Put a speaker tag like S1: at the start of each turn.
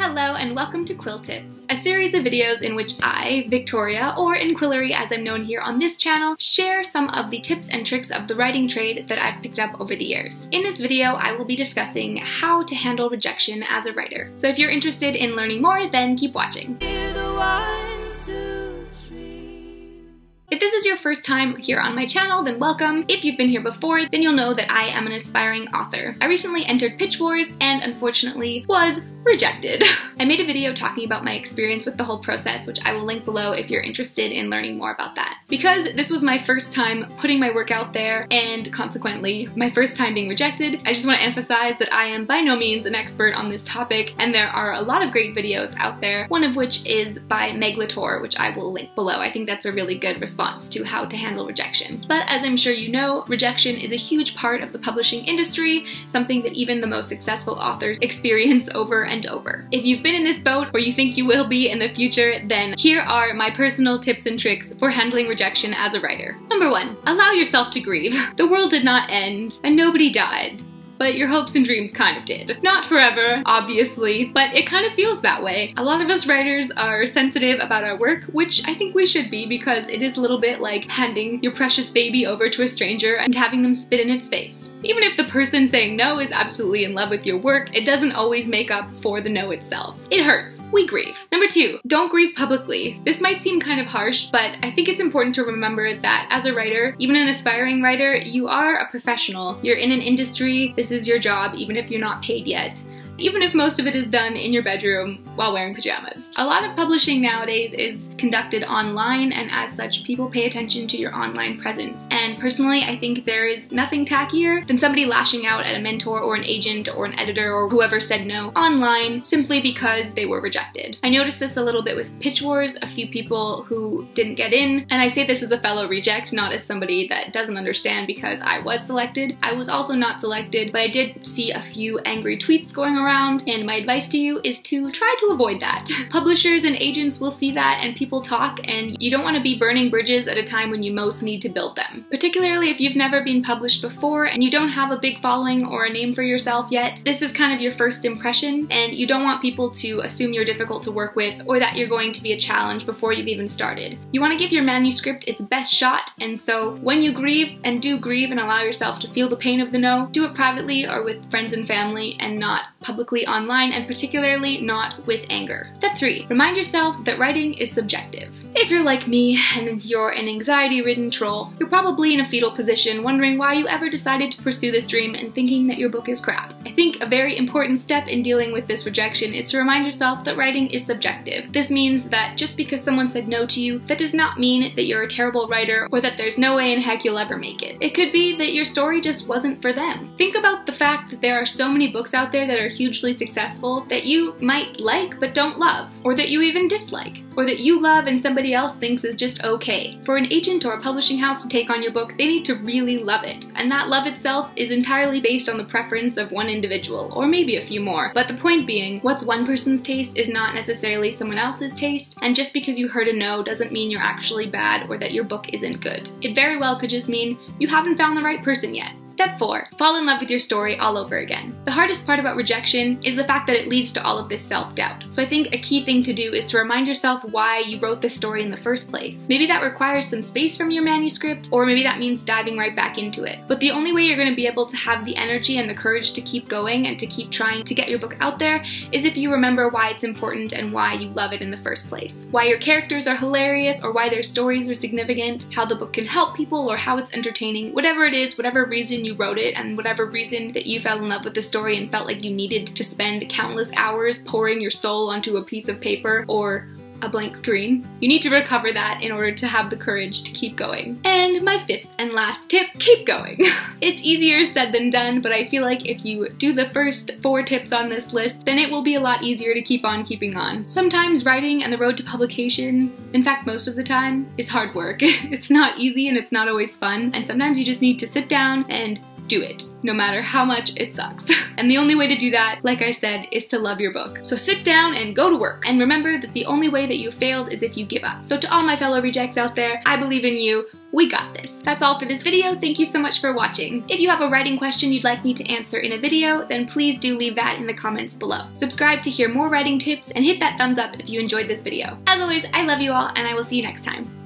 S1: Hello and welcome to Quill Tips, a series of videos in which I, Victoria, or Inquillery as I'm known here on this channel, share some of the tips and tricks of the writing trade that I've picked up over the years. In this video, I will be discussing how to handle rejection as a writer. So if you're interested in learning more, then keep watching. If this is your first time here on my channel, then welcome. If you've been here before, then you'll know that I am an aspiring author. I recently entered Pitch Wars and unfortunately was rejected. I made a video talking about my experience with the whole process, which I will link below if you're interested in learning more about that. Because this was my first time putting my work out there and consequently my first time being rejected, I just want to emphasize that I am by no means an expert on this topic and there are a lot of great videos out there, one of which is by Meg Latour, which I will link below. I think that's a really good response to how to handle rejection. But as I'm sure you know, rejection is a huge part of the publishing industry, something that even the most successful authors experience over and over. If you've been in this boat or you think you will be in the future, then here are my personal tips and tricks for handling rejection as a writer. Number 1, allow yourself to grieve. The world did not end and nobody died. But your hopes and dreams kind of did. Not forever, obviously, but it kind of feels that way. A lot of us writers are sensitive about our work, which I think we should be because it is a little bit like handing your precious baby over to a stranger and having them spit in its face. Even if the person saying no is absolutely in love with your work, it doesn't always make up for the no itself. It hurts. We grieve. Number 2, don't grieve publicly. This might seem kind of harsh, but I think it's important to remember that as a writer, even an aspiring writer, you are a professional. You're in an industry, this is your job, even if you're not paid yet. Even if most of it is done in your bedroom while wearing pajamas. A lot of publishing nowadays is conducted online, and as such, people pay attention to your online presence. And personally, I think there is nothing tackier than somebody lashing out at a mentor or an agent or an editor or whoever said no online simply because they were rejected. I noticed this a little bit with Pitch Wars, a few people who didn't get in, and I say this as a fellow reject, not as somebody that doesn't understand because I was selected. I was also not selected, but I did see a few angry tweets going around, and my advice to you is to try to avoid that. Publishers and agents will see that and people talk, and you don't want to be burning bridges at a time when you most need to build them. Particularly if you've never been published before and you don't have a big following or a name for yourself yet. This is kind of your first impression and you don't want people to assume you're difficult to work with or that you're going to be a challenge before you've even started. You want to give your manuscript its best shot, and so when you grieve, and do grieve and allow yourself to feel the pain of the no, do it privately or with friends and family and not publicly online, and particularly not with anger. Step 3, remind yourself that writing is subjective. If you're like me and you're an anxiety-ridden troll, you're probably in a fetal position wondering why you ever decided to pursue this dream and thinking that your book is crap. I think a very important step in dealing with this rejection is to remind yourself that writing is subjective. This means that just because someone said no to you, that does not mean that you're a terrible writer or that there's no way in heck you'll ever make it. It could be that your story just wasn't for them. Think about the fact that there are so many books out there that are hugely successful that you might like but don't love, or that you even dislike, or that you love and somebody else thinks is just okay. For an agent or a publishing house to take on your book, they need to really love it, and that love itself is entirely based on the preference of one individual, or maybe a few more. But the point being, what's one person's taste is not necessarily someone else's taste, and just because you heard a no doesn't mean you're actually bad or that your book isn't good. It very well could just mean you haven't found the right person yet. Step 4, fall in love with your story all over again. The hardest part about rejection is the fact that it leads to all of this self-doubt. So I think a key thing to do is to remind yourself why you wrote this story in the first place. Maybe that requires some space from your manuscript, or maybe that means diving right back into it. But the only way you're going to be able to have the energy and the courage to keep going and to keep trying to get your book out there is if you remember why it's important and why you love it in the first place. Why your characters are hilarious, or why their stories are significant, how the book can help people, or how it's entertaining. Whatever it is, whatever reason you wrote it, and whatever reason that you fell in love with the story and felt like you needed to spend countless hours pouring your soul onto a piece of paper or a blank screen, you need to recover that in order to have the courage to keep going. And my 5th and last tip, keep going. It's easier said than done, but I feel like if you do the first 4 tips on this list, then it will be a lot easier to keep on keeping on. Sometimes writing and the road to publication, in fact most of the time, is hard work. It's not easy and it's not always fun, and sometimes you just need to sit down and do it, no matter how much it sucks. And the only way to do that, like I said, is to love your book. So sit down and go to work. And remember that the only way that you failed is if you give up. So to all my fellow rejects out there, I believe in you. We got this. That's all for this video. Thank you so much for watching. If you have a writing question you'd like me to answer in a video, then please do leave that in the comments below. Subscribe to hear more writing tips and hit that thumbs up if you enjoyed this video. As always, I love you all and I will see you next time.